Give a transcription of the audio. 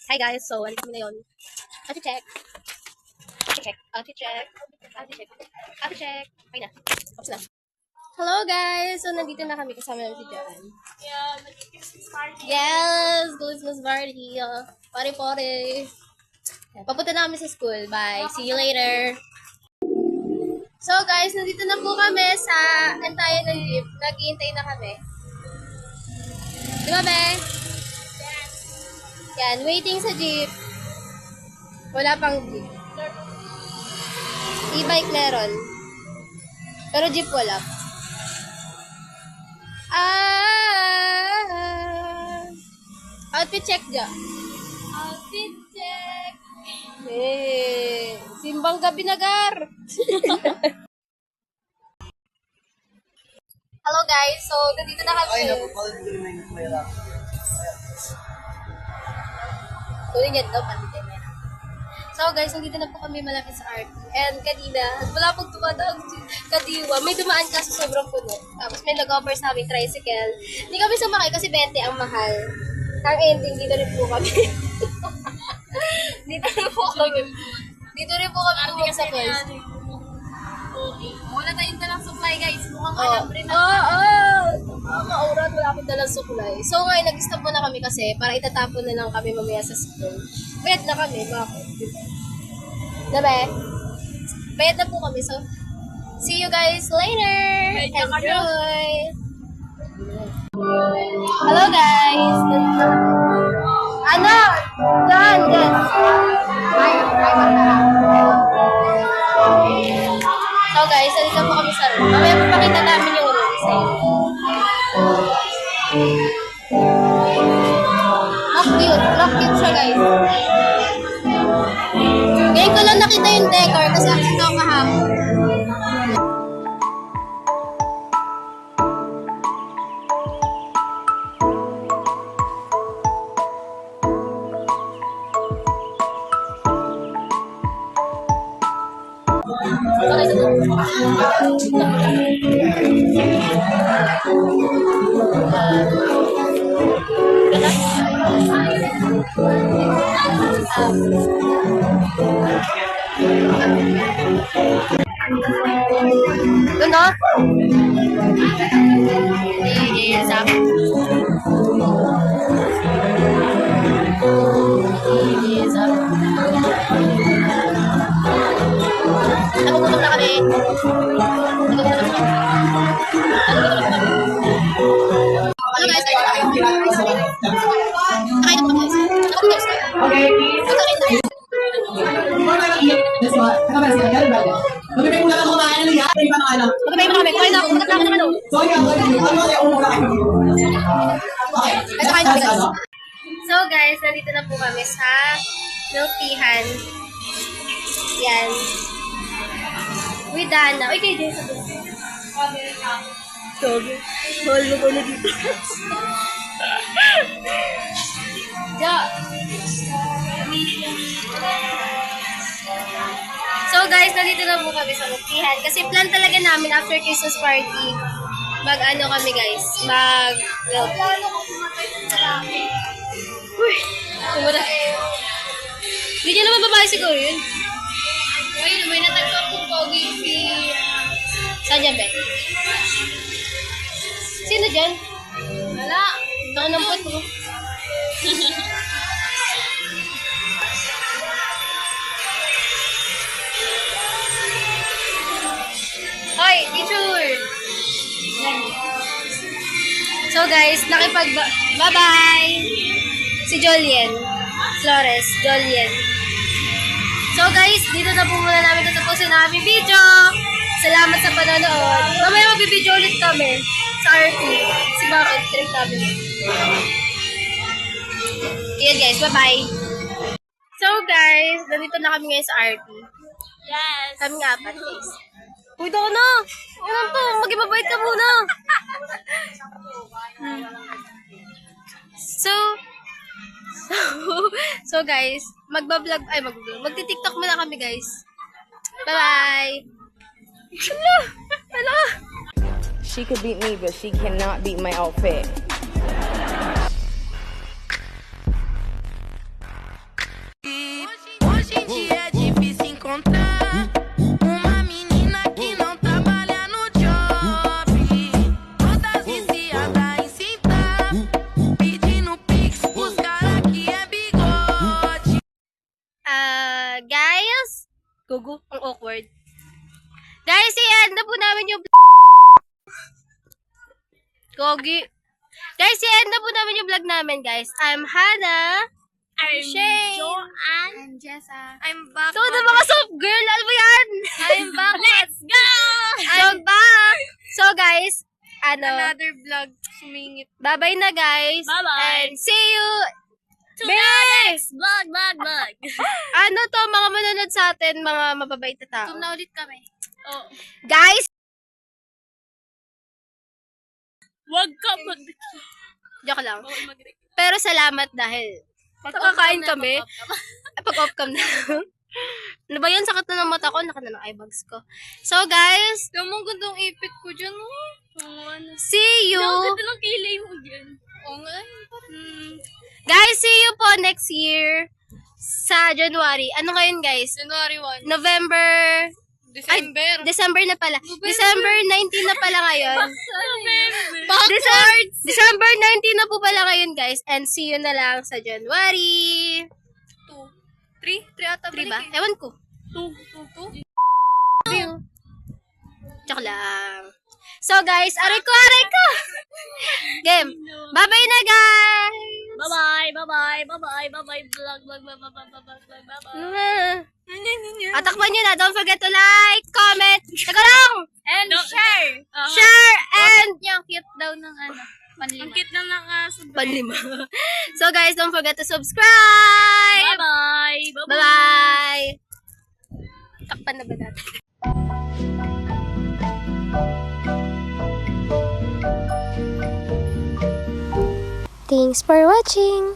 Hi guys, so ano kami ngayon? Ate check. Ate check. Ate check. Ate check. Ate check. Okay na. Tapos na. Hello guys! So nandito na kami kasama ng si John. Yeah, mag-Christmas party. Yes! Christmas party. Pare-pare. Papunta na kami sa school. Bye. See you later. So guys, nandito na po kami sa antayan ng jeep. Naghihintay na kami. Di ba, be? Yan, waiting sa jeep. Wala pang jeep. E-bike meron. Pero jeep wala. Outfit check dyan. Outfit check. Eh, simbang gabi nagar. Hello guys, so nandito na kami. Tuloy niya daw, pandito na. So guys, nandito na po kami malapit sa RT. And kanina, wala pong tumatawag kadiwa. May dumaan kasi sobrang puno. Tapos may nag-offer sa aming tricycle. Hindi kami sumakay kasi 20 ang mahal. Ang ending, dito rin po kami. Dito rin po kami. Dito rin po kami tumag sa first. Wala tayong dalang supply, guys. Mukhang Oh, alambre na. Maurat, wala akong dalang sukulay. So ngayon, nag-stop muna kami kasi para itatapon na lang kami mamaya sa school. Bayad na kami, bakit? Diba? Bayad na po kami. So, see you guys later! Bayad na kayo. Enjoy! Hello guys! Ano? Done! So guys, nandito po kami sa room. Mamaya papakita namin yung room sa inyo. Look cute siya guys. Ngayon ko lang nakita yung decor kasi absent ako kahapon. Doon no? Yes, up. Yes, up. Nagugutom na kami. Ano guys? Nakain na po guys. Okay, please. That's what. Magpipay mo lang ako kumain ng lihat. Ay, paano ano? Magpapay mo na kami. Kumain na ako. Magkakama naman o. So, yun. Ano yung umuha kayo? Okay. Ito kain kami guys. So guys, nandito na po kami sa milk teahan. Yan. With Dana. Uy, kayo din sa doon. Sabi. Mahal mo ko na dito. Ja. So guys, nandito na po kami sa Muktihan. Kasi plan talaga namin after Christmas party, mag-ano kami guys, mag-milk. Uy, kumura. Hindi niya naman babae siguro yun. Ayun, may natagpap kong pogi si... Saan yan, Bek? Sino dyan? Wala. Baka nampot mo. Hoy, teacher! So guys, bye-bye! Si Jolien. Flores, Jolien. So guys, dito na po muna namin tatapusin ang aming video. Salamat sa panonood. Mamaya magbibideo ulit kami sa RT. Kasi bakit? Trip namin. Ayan guys, bye-bye! So guys, nandito na kami ngayon sa RT. Yes. Kami nga apat guys. Uy, dako na! Ano to? Magibabait ka muna! So guys, magti-TikTok muna kami guys. Bye-bye! Hello! She could beat me, but she cannot beat my outfit. Gugu, ang awkward. Guys, i-end na po namin yung Gogi. Guys, i-end na po namin yung vlog namin, guys. I'm Hannah. I'm Shane. Joanne. I'm Jessa. I'm back. So, na mga soft girl, ano ba yan? I'm back. Let's go! So, back. So, guys, Another vlog. Sumingit. bye-bye na, guys. Bye-bye. And see you. To the next vlog. Ano to, mga manunod sa atin, mga mababait na tao. Tum na ulit kami. Oh. Guys, Wag ka mag... joke lang. Bawal mag-record. Pero salamat dahil nakakain kami. Pag-off cam na. Ano ba yun? Sakit na ng mata ko. Naka na ng eyebags ko. So, guys, Gamong gandang ipit ko dyan, oh. see you. Ang ganda ng kilay mo dyan. Oo nga. Guys, see you po next year sa January. Ano ngayon, guys? January 1. November... December. December na pala. December 19 na pala ngayon. November. December 19 na po pala ngayon, guys. And see you na lang sa January. 3 ata 3 ba? Ewan ko. 2. Joke lang. So, guys, aray ko! Game. Bye-bye na, guys! Bye-bye. Vlog. Atakpan nyo na. Don't forget to like, comment, teka lang! And share. Share and Yung cute daw ng ano. Ang cute na nakasubay. panlima. So, guys, don't forget to subscribe! Bye-bye. Bye-bye! Takpan na ba natin? Thanks for watching!